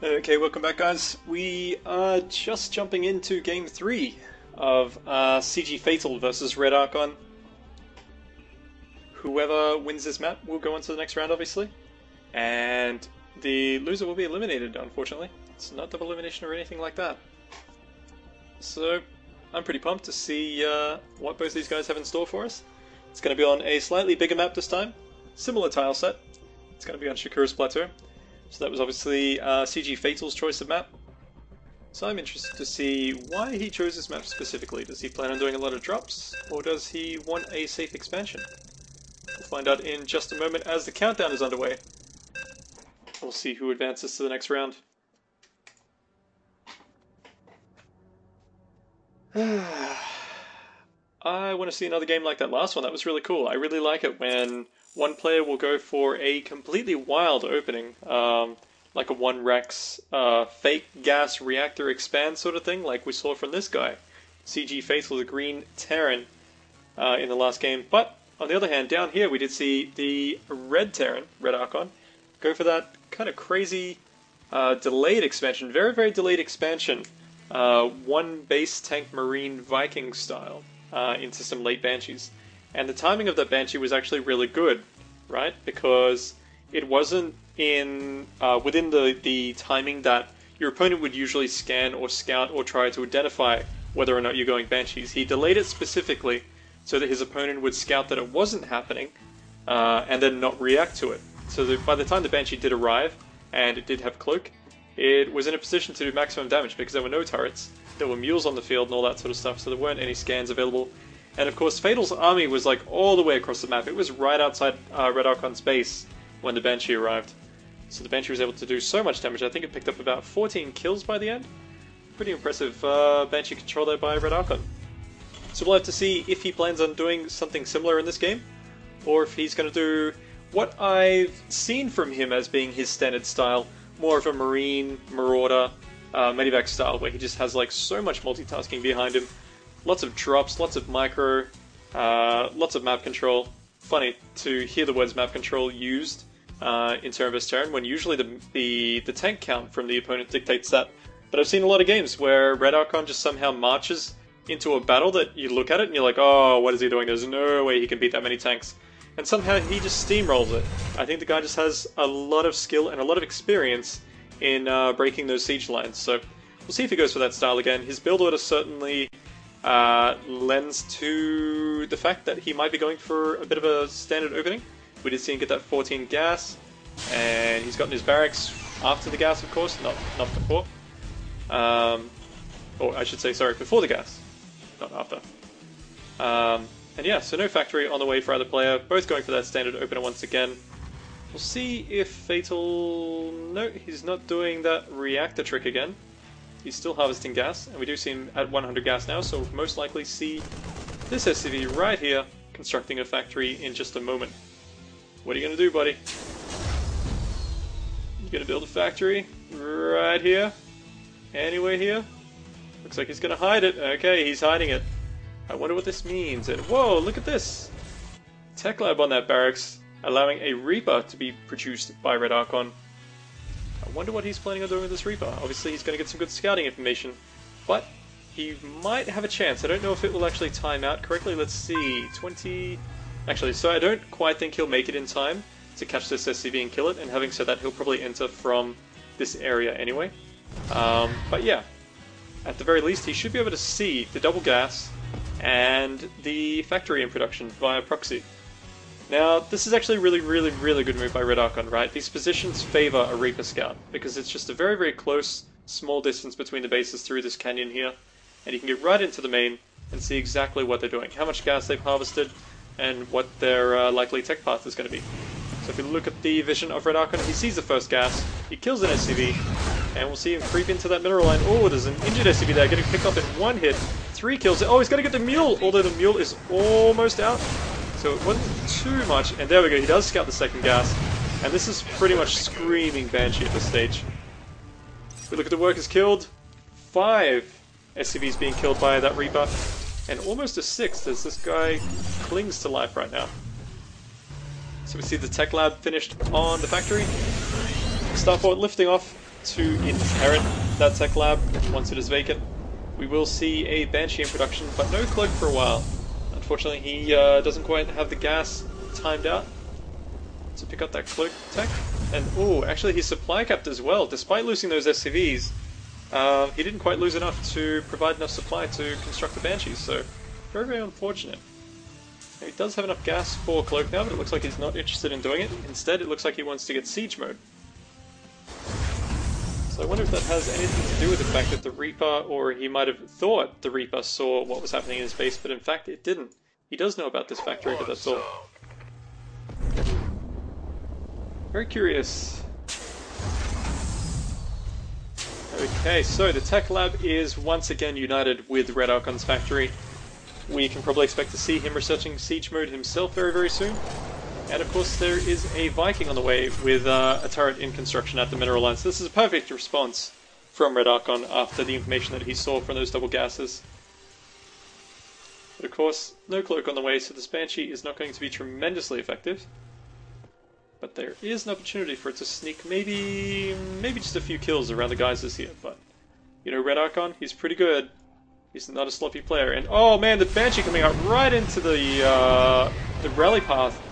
Okay, welcome back guys. We are just jumping into game 3 of CGFatal versus RedArchon. Whoever wins this map will go on to the next round obviously, and the loser will be eliminated unfortunately. It's not double elimination or anything like that. So I'm pretty pumped to see what both these guys have in store for us. It's going to be on a slightly bigger map this time, similar tile set. It's going to be on Shakuras Plateau. So that was obviously CGFatal's choice of map. So I'm interested to see why he chose this map specifically. Does he plan on doing a lot of drops, or does he want a safe expansion? We'll find out in just a moment as the countdown is underway. We'll see who advances to the next round. I want to see another game like that last one. That was really cool. I really like it when one player will go for a completely wild opening, like a 1-Rex fake gas reactor expand sort of thing, like we saw from this guy, CGFatal, the green Terran, in the last game. But on the other hand, down here we did see the red Terran, RedArchon, go for that kind of crazy delayed expansion, very, very delayed expansion, one base tank marine Viking style, into some late Banshees. And the timing of that Banshee was actually really good, right? Because it wasn't in within the timing that your opponent would usually scan or scout or try to identify whether or not you're going Banshees. He delayed it specifically so that his opponent would scout that it wasn't happening and then not react to it. So that by the time the Banshee did arrive, and it did have Cloak, it was in a position to do maximum damage because there were no turrets, there were mules on the field and all that sort of stuff, so there weren't any scans available. And of course, Fatal's army was like all the way across the map. It was right outside RedArchon's base when the Banshee arrived. So the Banshee was able to do so much damage. I think it picked up about 14 kills by the end. Pretty impressive Banshee control there by RedArchon. So we'll have to see if he plans on doing something similar in this game, or if he's going to do what I've seen from him as being his standard style, more of a Marine, Marauder, Medivac style, where he just has like so much multitasking behind him. Lots of drops, lots of micro, lots of map control. Funny to hear the words map control used in Terran Terran when usually the tank count from the opponent dictates that. But I've seen a lot of games where RedArchon just somehow marches into a battle that you look at it and you're like, oh, what is he doing? There's no way he can beat that many tanks. And somehow he just steamrolls it. I think the guy just has a lot of skill and a lot of experience in breaking those siege lines. So we'll see if he goes for that style again. His build order certainly lends to the fact that he might be going for a bit of a standard opening. We did see him get that 14 gas, and he's gotten his barracks after the gas, of course, not before. Or I should say, sorry, before the gas, not after. And yeah, so no factory on the way for either player, both going for that standard opener once again. We'll see if Fatal... No, he's not doing that reactor trick again. He's still harvesting gas, and we do see him at 100 gas now, so we'll most likely see this SCV right here constructing a factory in just a moment. What are you going to do, buddy? You going to build a factory right here? Anywhere here? Looks like he's going to hide it. Okay, he's hiding it. I wonder what this means. And whoa, look at this! Tech lab on that barracks, allowing a Reaper to be produced by RedArchon. I wonder what he's planning on doing with this Reaper. Obviously he's going to get some good scouting information, but he might have a chance. I don't know if it will actually time out correctly. Let's see, 20... Actually, so I don't quite think he'll make it in time to catch this SCV and kill it, and having said that, he'll probably enter from this area anyway. But yeah, at the very least, he should be able to see the double gas and the factory in production via proxy. Now, this is actually a really, really, really good move by RedArchon, right? These positions favor a Reaper Scout, because it's just a very, very close, small distance between the bases through this canyon here, and you can get right into the main and see exactly what they're doing, how much gas they've harvested, and what their likely tech path is going to be. So if you look at the vision of RedArchon, he sees the first gas, he kills an SCV, and we'll see him creep into that mineral line. Oh, there's an injured SCV there, getting picked up in one hit, 3 kills. Oh, he's got to get the mule, although the mule is almost out. So it wasn't too much, and there we go, he does scout the second gas, and this is pretty much screaming Banshee at this stage. We look at the workers killed, 5 SCVs being killed by that Reaper, and almost a 6th as this guy clings to life right now. So we see the tech lab finished on the factory, starport lifting off to inherit that tech lab once it is vacant. We will see a Banshee in production, but no Cloak for a while. Unfortunately, he doesn't quite have the gas timed out to pick up that Cloak tech. And oh, actually he's supply capped as well. Despite losing those SCVs, he didn't quite lose enough to provide enough supply to construct the Banshees, so very, very unfortunate. He does have enough gas for Cloak now, but it looks like he's not interested in doing it. Instead, it looks like he wants to get Siege mode. So I wonder if that has anything to do with the fact that the Reaper, or he might have thought the Reaper saw what was happening in his base, but in fact it didn't. He does know about this factory, but that's all. Very curious. Okay, so the Tech Lab is once again united with RedArchon's factory. We can probably expect to see him researching Siege mode himself very, very soon. And of course there is a Viking on the way with a turret in construction at the mineral line. So this is a perfect response from RedArchon after the information that he saw from those double gases. But of course, no Cloak on the way, so this Banshee is not going to be tremendously effective. But there is an opportunity for it to sneak maybe just a few kills around the geysers here. But, you know, RedArchon, he's pretty good. He's not a sloppy player. And oh man, the Banshee coming out right into the rally path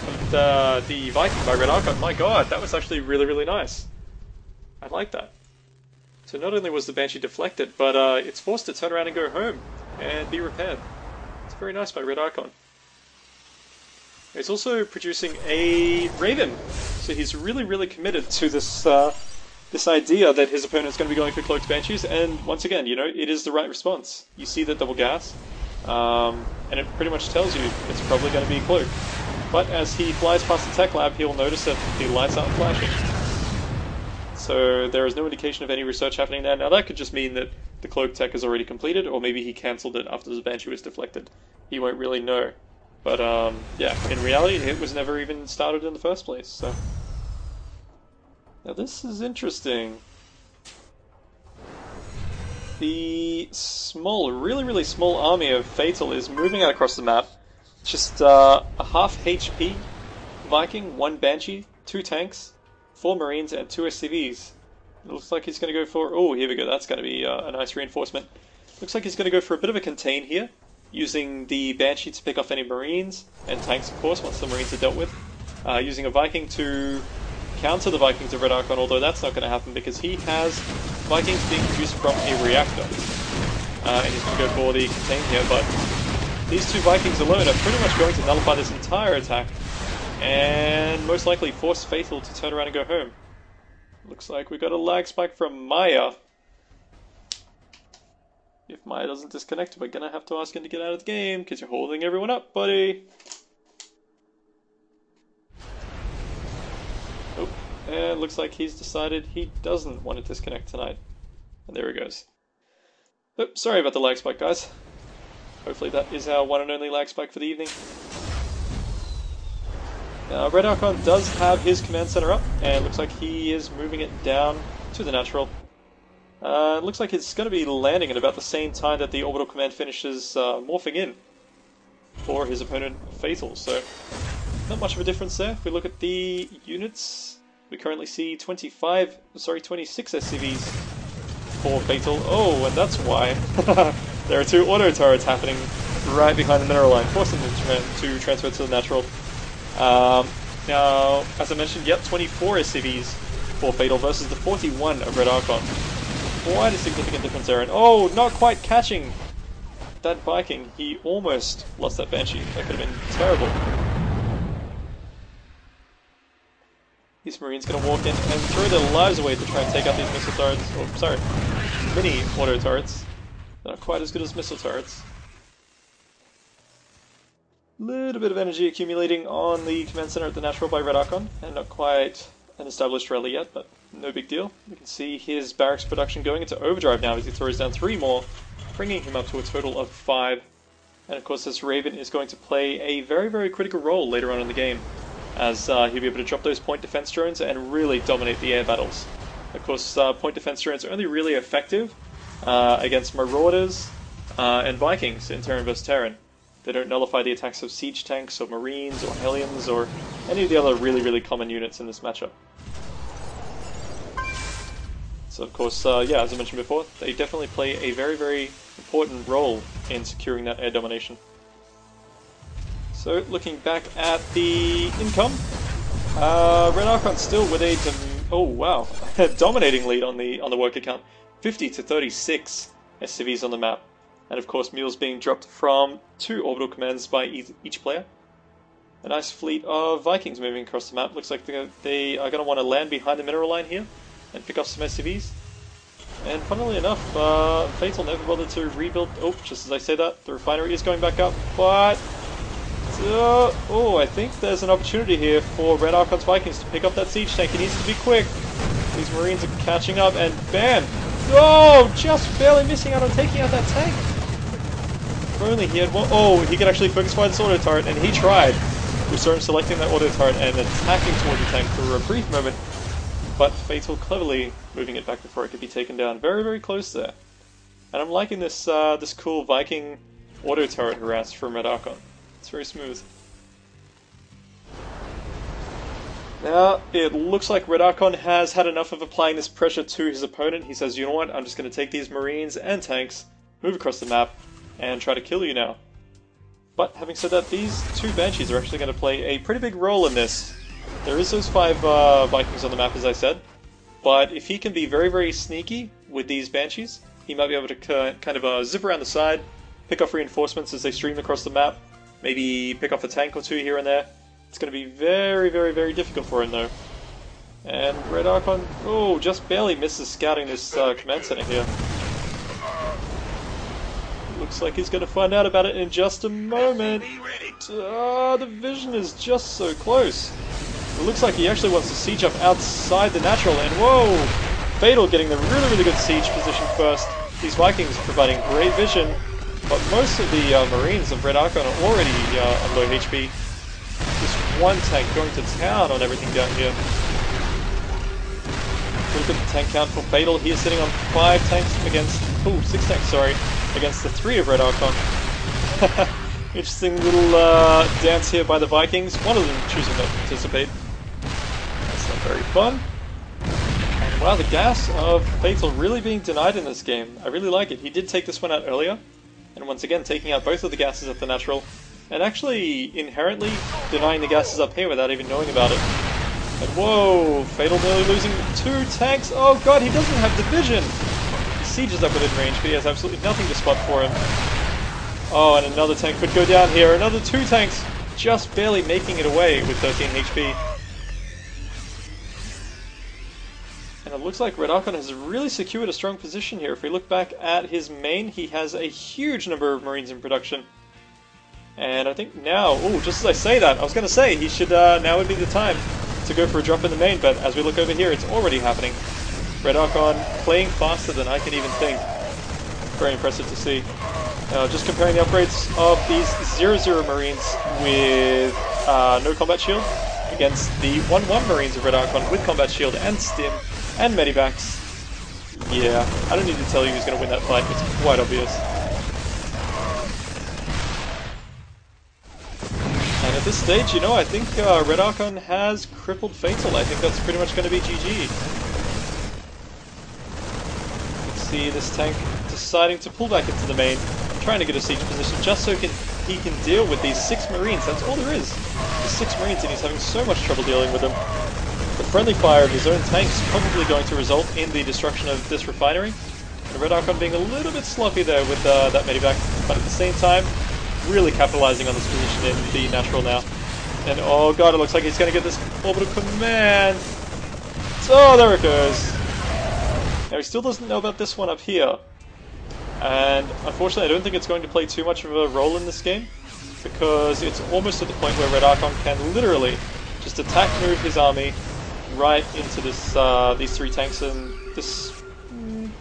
of the Viking by RedArchon. My god, that was actually really, really nice. I like that. So not only was the Banshee deflected, but it's forced to turn around and go home and be repaired. It's very nice by RedArchon. It's also producing a Raven, so he's really, really committed to this this idea that his opponent's going to be going for Cloaked Banshees, and once again, you know, it is the right response. You see that double gas, and it pretty much tells you it's probably going to be Cloak. But as he flies past the Tech Lab, he'll notice that the lights aren't flashing. So there is no indication of any research happening there. Now that could just mean that the Cloak Tech is already completed, or maybe he cancelled it after the Banshee was deflected. He won't really know. But yeah, in reality, it was never even started in the first place, so... Now this is interesting. The small, really, really small army of Fatal is moving out across the map. Just a half HP Viking, 1 Banshee, 2 tanks, 4 Marines, and 2 SCVs. It looks like he's going to go for... Oh, here we go, that's going to be a nice reinforcement. Looks like he's going to go for a bit of a contain here, using the Banshee to pick off any Marines, and tanks of course, once the Marines are dealt with. Using a Viking to counter the Vikings of RedArchon, although that's not going to happen because he has Vikings being produced from a reactor. And he's going to go for the contain here, but these 2 Vikings alone are pretty much going to nullify this entire attack, and most likely force Fatal to turn around and go home. Looks like we got a lag spike from Maya. If Maya doesn't disconnect, we're gonna have to ask him to get out of the game, because you're holding everyone up, buddy. Oh, and looks like he's decided he doesn't want to disconnect tonight. And there he goes. Oh, sorry about the lag spike, guys. Hopefully that is our one and only lag spike for the evening. Now, RedArchon does have his command center up, and looks like he is moving it down to the natural. It looks like it's going to be landing at about the same time that the orbital command finishes morphing in for his opponent Fatal, so not much of a difference there. If we look at the units, we currently see 26 SCVs for Fatal. Oh, and that's why there are 2 auto turrets happening right behind the mineral line, forcing them to transfer to the natural. Now, as I mentioned, yep, 24 SCVs for Fatal versus the 41 of RedArchon. Quite a significant difference there, and oh, not quite catching that Viking. He almost lost that Banshee. That could have been terrible. These Marines going to walk in and throw their lives away to try and take out these missile turrets, or sorry, mini auto turrets. They're not quite as good as missile turrets. Little bit of energy accumulating on the command center at the natural by RedArchon, and not quite an established rally yet, but no big deal. You can see his barracks production going into overdrive now as he throws down 3 more, bringing him up to a total of 5. And of course this Raven is going to play a very, very critical role later on in the game, as he'll be able to drop those point defense drones and really dominate the air battles. Of course, point defense drones are only really effective against Marauders and Vikings in Terran vs Terran. They don't nullify the attacks of siege tanks or Marines or Hellions or any of the other really, really common units in this matchup. So of course, yeah, as I mentioned before, they definitely play a very, very important role in securing that air domination. So looking back at the income, RedArchon still with a dominating lead on the worker count, 50 to 36 SCVs on the map, and of course mules being dropped from 2 orbital commands by each player. A nice fleet of Vikings moving across the map. Looks like they are going to want to land behind the mineral line here and pick off some SCVs. And funnily enough, Fatal never bothered to rebuild. Oh, just as I say that, the refinery is going back up, but I think there's an opportunity here for RedArchon's Vikings to pick up that siege tank. He needs to be quick. These Marines are catching up, and bam! Oh, just barely missing out on taking out that tank. If only he had one. Oh, he could actually focus fire this auto turret, and he tried. We saw him selecting that auto turret and attacking toward the tank for a brief moment, but Fatal cleverly moving it back before it could be taken down. Very, very close there. And I'm liking this this cool Viking auto turret harass from RedArchon. It's very smooth. Now, it looks like RedArchon has had enough of applying this pressure to his opponent. He says, you know what, I'm just going to take these Marines and tanks, move across the map, and try to kill you now. But having said that, these 2 Banshees are actually going to play a pretty big role in this. There is those 5 Vikings on the map, as I said, but if he can be very, very sneaky with these Banshees, he might be able to kind of zip around the side, pick off reinforcements as they stream across the map, maybe pick off a tank or 2 here and there. It's going to be very, very, very difficult for him, though. And RedArchon, just barely misses scouting this command center here. Looks like he's going to find out about it in just a moment. The vision is just so close. It looks like he actually wants to siege up outside the natural, and whoa! Fatal getting the really, really good siege position first. These Vikings providing great vision, but most of the Marines of RedArchon are already on low HP. Just one tank going to town on everything down here. Look at the tank count for Fatal. He is sitting on 5 tanks against... 6 tanks, sorry. Against the 3 of RedArchon. Interesting little dance here by the Vikings. One of them choosing not to participate. That's not very fun. And wow, the gas of Fatal really being denied in this game. I really like it. He did take this one out earlier. And once again, taking out both of the gases at the natural. And actually, inherently, denying the gases up here without even knowing about it. And whoa, Fatal nearly losing 2 tanks. Oh god, he doesn't have the vision. He sieges up within range, but he has absolutely nothing to spot for him. Oh, and another tank could go down here. Another 2 tanks just barely making it away with 13 HP. And it looks like RedArchon has really secured a strong position here. If we look back at his main, he has a huge number of Marines in production. And I think now, just as I say that, I was going to say he should, now would be the time to go for a drop in the main, but as we look over here, it's already happening. RedArchon playing faster than I can even think. Very impressive to see. Just comparing the upgrades of these 0-0 Marines with no combat shield against the 1-1 Marines of RedArchon with combat shield and stim and medivacs. Yeah, I don't need to tell you who's going to win that fight, it's quite obvious. And at this stage, you know, I think RedArchon has crippled Fatal. I think that's pretty much going to be GG. Let's see this tank deciding to pull back into the main, trying to get a siege position just so he can deal with these 6 Marines. That's all there is. There's 6 Marines and he's having so much trouble dealing with them. The friendly fire of his own tanks is probably going to result in the destruction of this refinery. And RedArchon being a little bit sloppy there with that medivac, but at the same time, really capitalizing on this position in the natural now. And oh god, it looks like he's going to get this orbital command. Oh, there it goes. Now he still doesn't know about this one up here. And unfortunately I don't think it's going to play too much of a role in this game, because it's almost at the point where RedArchon can literally just attack move his army right into this these 3 tanks and this...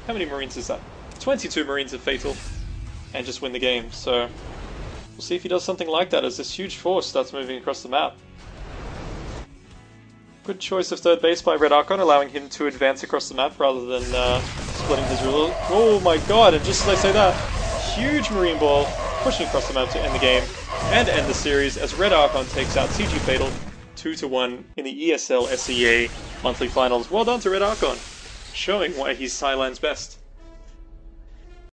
how many Marines is that? 22 Marines of Fatal, and just win the game. So we'll see if he does something like that as this huge force starts moving across the map. Good choice of third base by RedArchon, allowing him to advance across the map rather than splitting his ruler. Oh my god, and just as I say that, huge Marine ball pushing across the map to end the game and end the series as RedArchon takes out CGFatal 2-1 in the ESL.SEA monthly finals. Well done to RedArchon. showing why he's Thailand's best.